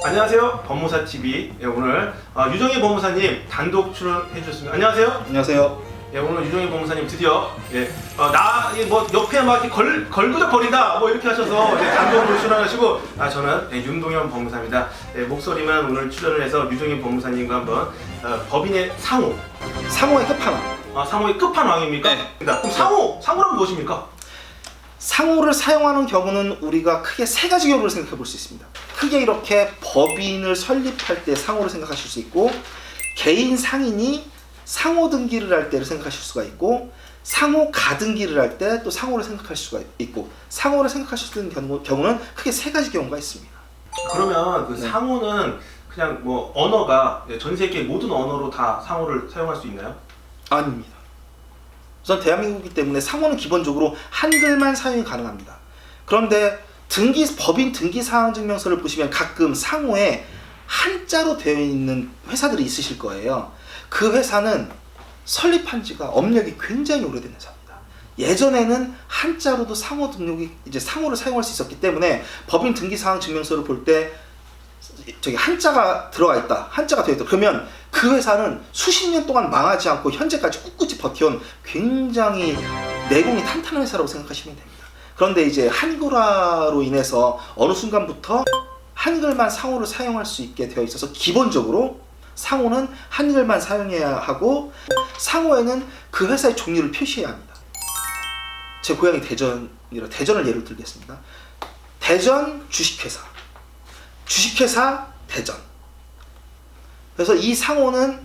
안녕하세요, 법무사TV. 오늘 유정희 법무사님 단독 출연해 주셨습니다. 안녕하세요. 안녕하세요. 오늘 유정희 법무사님 드디어 옆에 막 이렇게 걸그덕거린다 이렇게 하셔서 단독으로 출연하시고, 저는 윤동현 법무사입니다. 목소리만 오늘 출연을 해서 유정희 법무사님과 한번 법인의 상호의 끝판왕. 상호의 끝판왕입니까? 네. 그럼 상호란 무엇입니까? 상호를 사용하는 경우는 우리가 크게 세 가지 경우를 생각해 볼 수 있습니다. 크게 이렇게 법인을 설립할 때 상호를 생각하실 수 있고, 개인 상인이 상호 등기를 할 때를 생각하실 수가 있고, 상호 가등기를 할 때 또 상호를 생각할 수가 있고, 상호를 생각하실 수 있는 경우는 크게 세 가지 경우가 있습니다. 그러면 그 상호는 그냥 언어가 전 세계 모든 언어로 다 상호를 사용할 수 있나요? 아닙니다. 우선 대한민국이기 때문에 상호는 기본적으로 한글만 사용이 가능합니다. 그런데 법인 등기사항증명서를 보시면 가끔 상호에 한자로 되어 있는 회사들이 있으실 거예요. 그 회사는 설립한 지가 업력이 굉장히 오래된 회사입니다. 예전에는 한자로도 상호 등록이 상호를 사용할 수 있었기 때문에 법인 등기사항증명서를 볼 때 한자가 들어가 있다, 한자가 되어 있다, 그러면 그 회사는 수십 년 동안 망하지 않고 현재까지 꿋꿋이 버텨온 굉장히 내공이 탄탄한 회사라고 생각하시면 됩니다. 그런데 이제 한글화로 인해서 어느 순간부터 한글만 상호를 사용할 수 있게 되어 있어서, 기본적으로 상호는 한글만 사용해야 하고, 상호에는 그 회사의 종류를 표시해야 합니다. 제 고향이 대전이라 대전을 예로 들겠습니다. 대전 주식회사, 주식회사 대전. 그래서 이 상호는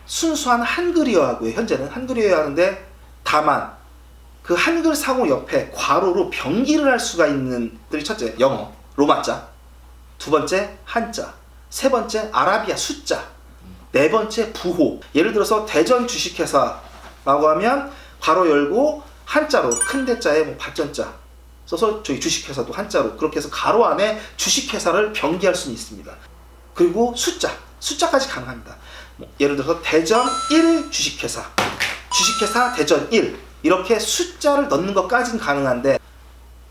순수한 한글이어야 하고요. 현재는 한글이어야 하는데, 다만 그 한글 상호 옆에 괄호로 병기를 할 수가 있는 들이, 첫째 영어 로마자, 두 번째 한자, 세 번째 아라비아 숫자, 네 번째 부호. 예를 들어서 대전 주식회사라고 하면 괄호 열고 한자로 큰 대자에 발전자 써서 저희 주식회사도 한자로, 그렇게 해서 가로 안에 주식회사를 병기할 수는 있습니다. 그리고 숫자까지 가능합니다. 예를 들어서 대전 1 주식회사, 주식회사 대전 1, 이렇게 숫자를 넣는 것까지는 가능한데,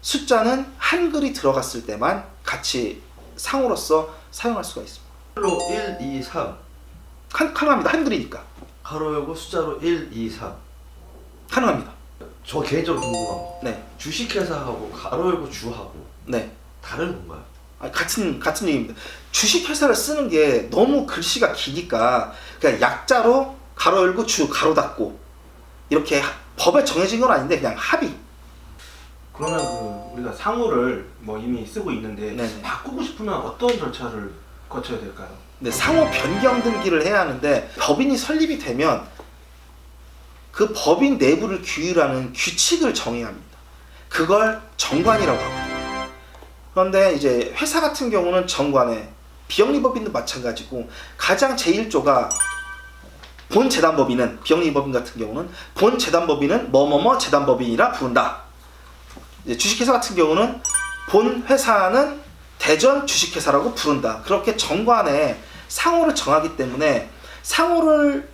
숫자는 한글이 들어갔을 때만 같이 상호로서 사용할 수가 있습니다. 로 1, 2, 3 가능합니다. 한글이니까 가로 열고 숫자로 1, 2, 3. 가능합니다. 저 개인적으로 궁금한 거, 네, 주식회사하고 가로 열고 주하고 네. 다른 건가요? 같은 얘기입니다. 주식회사를 쓰는 게 너무 글씨가 기니까 그냥 약자로 가로 열고 주 가로 닫고 이렇게 법에 정해진 건 아닌데 그냥 합의. 그러면 우리가 상호를 이미 쓰고 있는데 네네. 바꾸고 싶으면 어떤 절차를 거쳐야 될까요? 네, 상호 변경 등기를 해야 하는데, 법인이 설립이 되면 그 법인 내부를 규율하는 규칙을 정해야 합니다. 그걸 정관이라고 합니다. 그런데 이제 회사 같은 경우는 정관에, 비영리법인도 마찬가지고, 가장 제1조가 본 재단법인은, 비영리법인 같은 경우는 본 재단법인은 뭐뭐뭐 재단법인이라 부른다. 이제 주식회사 같은 경우는 본 회사는 대전 주식회사라고 부른다. 그렇게 정관에 상호를 정하기 때문에, 상호를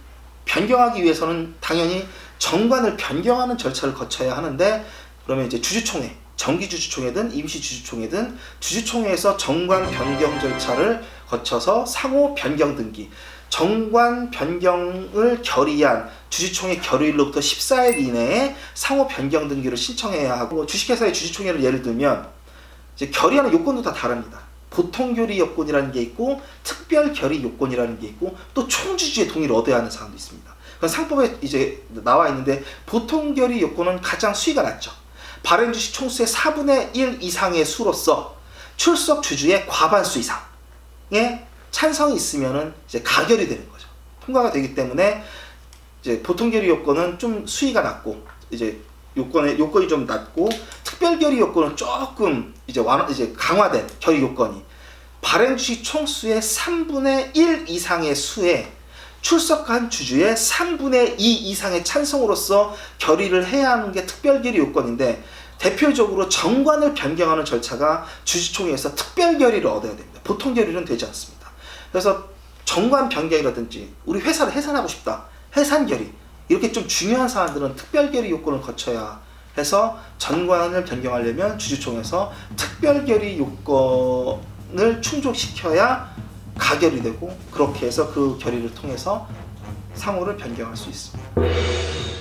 변경하기 위해서는 당연히 정관을 변경하는 절차를 거쳐야 하는데, 그러면 이제 주주총회, 정기주주총회든 임시주주총회든 주주총회에서 정관 변경 절차를 거쳐서 상호 변경 등기, 정관 변경을 결의한 주주총회 결의일로부터 14일 이내에 상호 변경 등기를 신청해야 하고, 주식회사의 주주총회를 예를 들면 이제 결의하는 요건도 다 다릅니다. 보통 결의 요건이라는 게 있고, 특별 결의 요건이라는 게 있고, 또 총주주의 동의를 얻어야 하는 사항도 있습니다. 그건 상법에 이제 나와 있는데, 보통 결의 요건은 가장 수위가 낮죠. 발행 주식 총수의 4분의 1 이상의 수로서 출석 주주의 과반수 이상의 찬성이 있으면은 이제 가결이 되는 거죠. 통과가 되기 때문에 이제 보통 결의 요건은 좀 수위가 낮고, 이제 요건이 좀 낮고, 특별 결의 요건은 조금 이제 강화된 결의 요건이, 발행 주식 총수의 3분의 1 이상의 수에 출석한 주주의 3분의 2 이상의 찬성으로서 결의를 해야 하는 게 특별 결의 요건인데, 대표적으로 정관을 변경하는 절차가 주주총회에서 특별 결의를 얻어야 됩니다. 보통 결의는 되지 않습니다. 그래서 정관 변경이라든지 우리 회사를 해산하고 싶다, 해산 결의, 이렇게 좀 중요한 사안들은 특별 결의 요건을 거쳐야 해서 전관을 변경하려면 주주총회에서 특별결의 요건을 충족시켜야 가결이 되고, 그렇게 해서 그 결의를 통해서 상호를 변경할 수 있습니다.